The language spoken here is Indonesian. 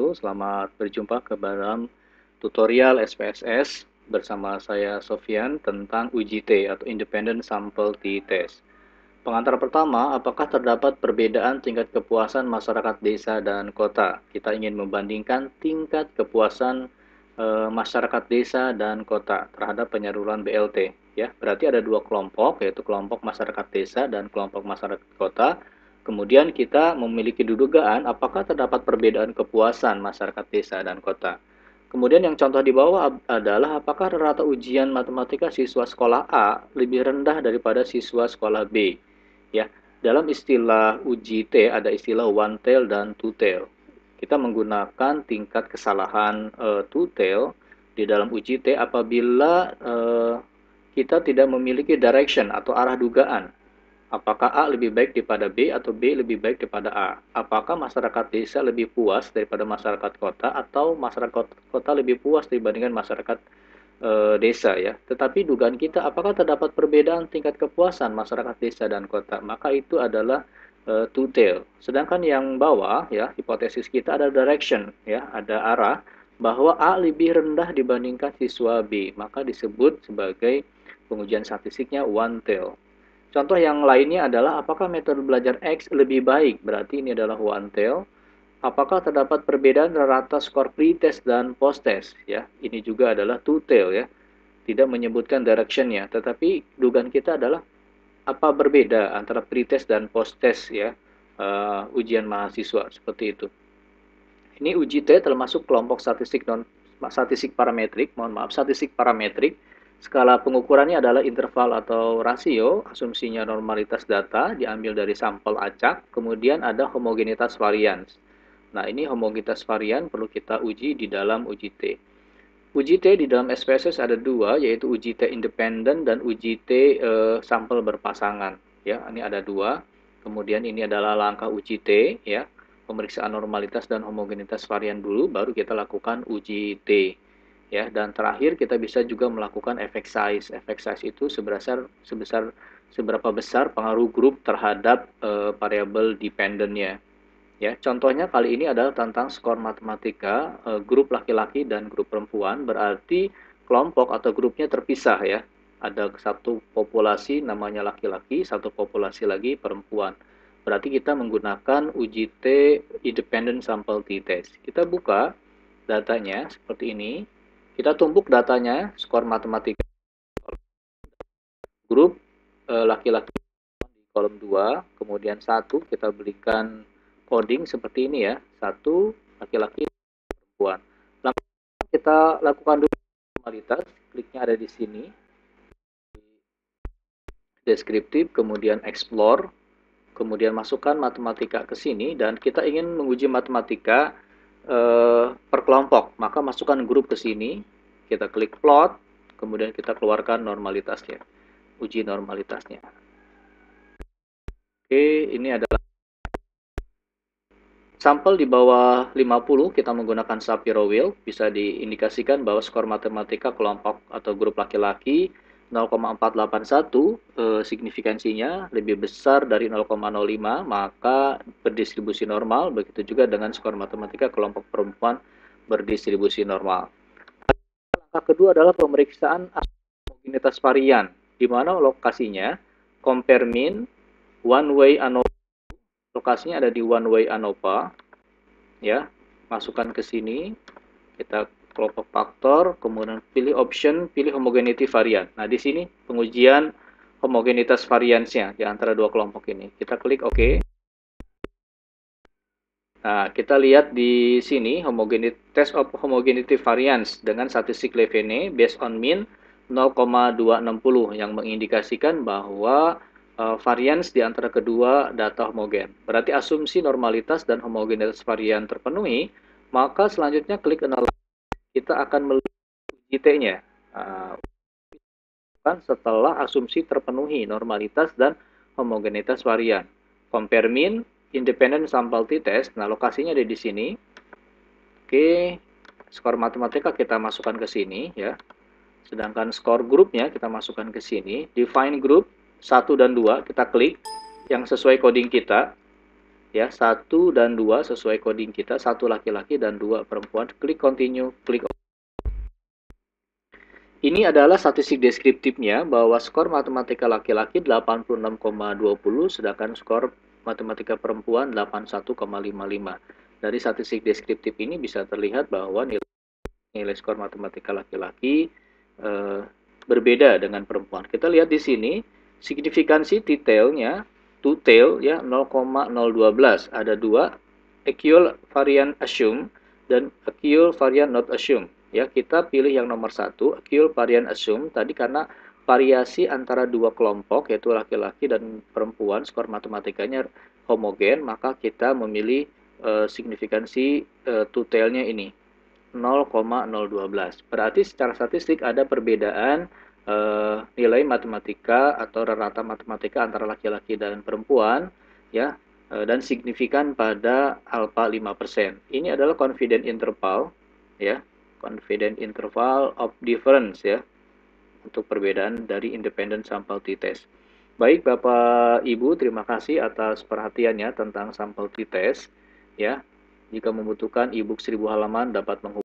wabarakatuh. Selamat berjumpa ke dalam tutorial SPSS bersama saya Sofyan tentang UJT atau Independent Sample T-Test. Pengantar pertama, apakah terdapat perbedaan tingkat kepuasan masyarakat desa dan kota? Kita ingin membandingkan tingkat kepuasan masyarakat desa dan kota terhadap penyaluran BLT. Ya, berarti ada dua kelompok, yaitu kelompok masyarakat desa dan kelompok masyarakat kota. Kemudian kita memiliki dugaan apakah terdapat perbedaan kepuasan masyarakat desa dan kota. Kemudian yang contoh di bawah adalah apakah rata ujian matematika siswa sekolah A lebih rendah daripada siswa sekolah B. Ya, dalam istilah uji T ada istilah one tail dan two tail. Kita menggunakan tingkat kesalahan two tail di dalam uji T apabila kita tidak memiliki direction atau arah dugaan. Apakah A lebih baik daripada B atau B lebih baik daripada A? Apakah masyarakat desa lebih puas daripada masyarakat kota atau masyarakat kota lebih puas dibandingkan masyarakat desa ya? Tetapi dugaan kita apakah terdapat perbedaan tingkat kepuasan masyarakat desa dan kota? Maka itu adalah two tail. Sedangkan yang bawah ya, hipotesis kita ada direction ya, ada arah bahwa A lebih rendah dibandingkan siswa B, maka disebut sebagai pengujian statistiknya one tail. Contoh yang lainnya adalah apakah metode belajar X lebih baik? Berarti ini adalah one tail. Apakah terdapat perbedaan rata skor pre-test dan post-test? Ya, ini juga adalah two tail ya. Tidak menyebutkan direction-nya, tetapi dugaan kita adalah apa berbeda antara pre-test dan post-test ya, ujian mahasiswa seperti itu. Ini uji T termasuk kelompok statistik parametrik, statistik parametrik. Skala pengukurannya adalah interval atau rasio, asumsinya normalitas data diambil dari sampel acak, kemudian ada homogenitas varians. Nah, ini homogenitas varian perlu kita uji di dalam uji T. Uji T di dalam SPSS ada dua, yaitu uji T independen dan uji T sampel berpasangan. Ya, ini ada dua. Kemudian ini adalah langkah uji T, ya, pemeriksaan normalitas dan homogenitas varian dulu, baru kita lakukan uji T. Ya, dan terakhir kita bisa juga melakukan effect size. Effect size itu seberapa besar pengaruh grup terhadap variabel dependentnya. Ya, contohnya kali ini adalah tentang skor matematika grup laki-laki dan grup perempuan, berarti kelompok atau grupnya terpisah ya. Ada satu populasi namanya laki-laki, satu populasi lagi perempuan. Berarti kita menggunakan uji T independent sample t-test. Kita buka datanya seperti ini. Kita tumpuk datanya, skor matematika grup laki-laki di kolom 2, kemudian 1 kita berikan coding seperti ini ya, 1 laki-laki perempuan. Langsung kita lakukan dulu normalitas, kliknya ada di sini, deskriptif, kemudian explore, kemudian masukkan matematika ke sini, dan kita ingin menguji matematika per kelompok, maka masukkan grup ke sini, kita klik plot, kemudian kita keluarkan normalitasnya, uji normalitasnya. Oke, ini adalah sampel di bawah 50, kita menggunakan Shapiro Wheel, bisa diindikasikan bahwa skor matematika kelompok atau grup laki-laki 0,481 signifikansinya lebih besar dari 0,05, maka berdistribusi normal. Begitu juga dengan skor matematika kelompok perempuan berdistribusi normal. Langkah kedua adalah pemeriksaan homogenitas varian, di mana lokasinya compare mean, one way ANOVA, lokasinya ada di one way ANOVA, ya, masukkan ke sini, kita kelompok faktor, kemudian pilih option, pilih homogeneity varian. Nah, di sini pengujian homogenitas variansnya di antara dua kelompok ini. Kita klik OK. Nah, kita lihat di sini test of homogeneity variance dengan statistik Levene based on mean 0,260 yang mengindikasikan bahwa varians di antara kedua data homogen. Berarti asumsi normalitas dan homogenitas varian terpenuhi, maka selanjutnya klik analyze. Kita akan melihat uji T-nya. Setelah asumsi terpenuhi normalitas dan homogenitas varian. Compare mean, independent sample t-test. Nah, lokasinya ada di sini. Oke, skor matematika kita masukkan ke sini ya. Sedangkan skor grupnya kita masukkan ke sini. Define group 1 dan 2, kita klik yang sesuai coding kita. ya, 1 dan 2 sesuai coding kita, 1 laki-laki dan 2 perempuan. Klik continue, klik ini adalah statistik deskriptifnya bahwa skor matematika laki-laki 86,20 sedangkan skor matematika perempuan 81,55. Dari statistik deskriptif ini bisa terlihat bahwa nilai skor matematika laki-laki berbeda dengan perempuan. Kita lihat di sini signifikansi detailnya to-tail ya 0,012. Ada dua, equal variant assume dan equal variant not assume. Ya, kita pilih yang nomor 1, equal variant assume tadi karena variasi antara dua kelompok yaitu laki-laki dan perempuan skor matematikanya homogen, maka kita memilih signifikansi to-tailnya ini 0,012. Berarti secara statistik ada perbedaan nilai matematika atau rata matematika antara laki-laki dan perempuan ya dan signifikan pada alfa 5%. Ini adalah confidence interval ya, confidence interval of difference ya untuk perbedaan dari independent sample t-test. Baik Bapak Ibu, terima kasih atas perhatiannya tentang sample t-test ya. Jika membutuhkan e-book 1000 halaman dapat menghubungi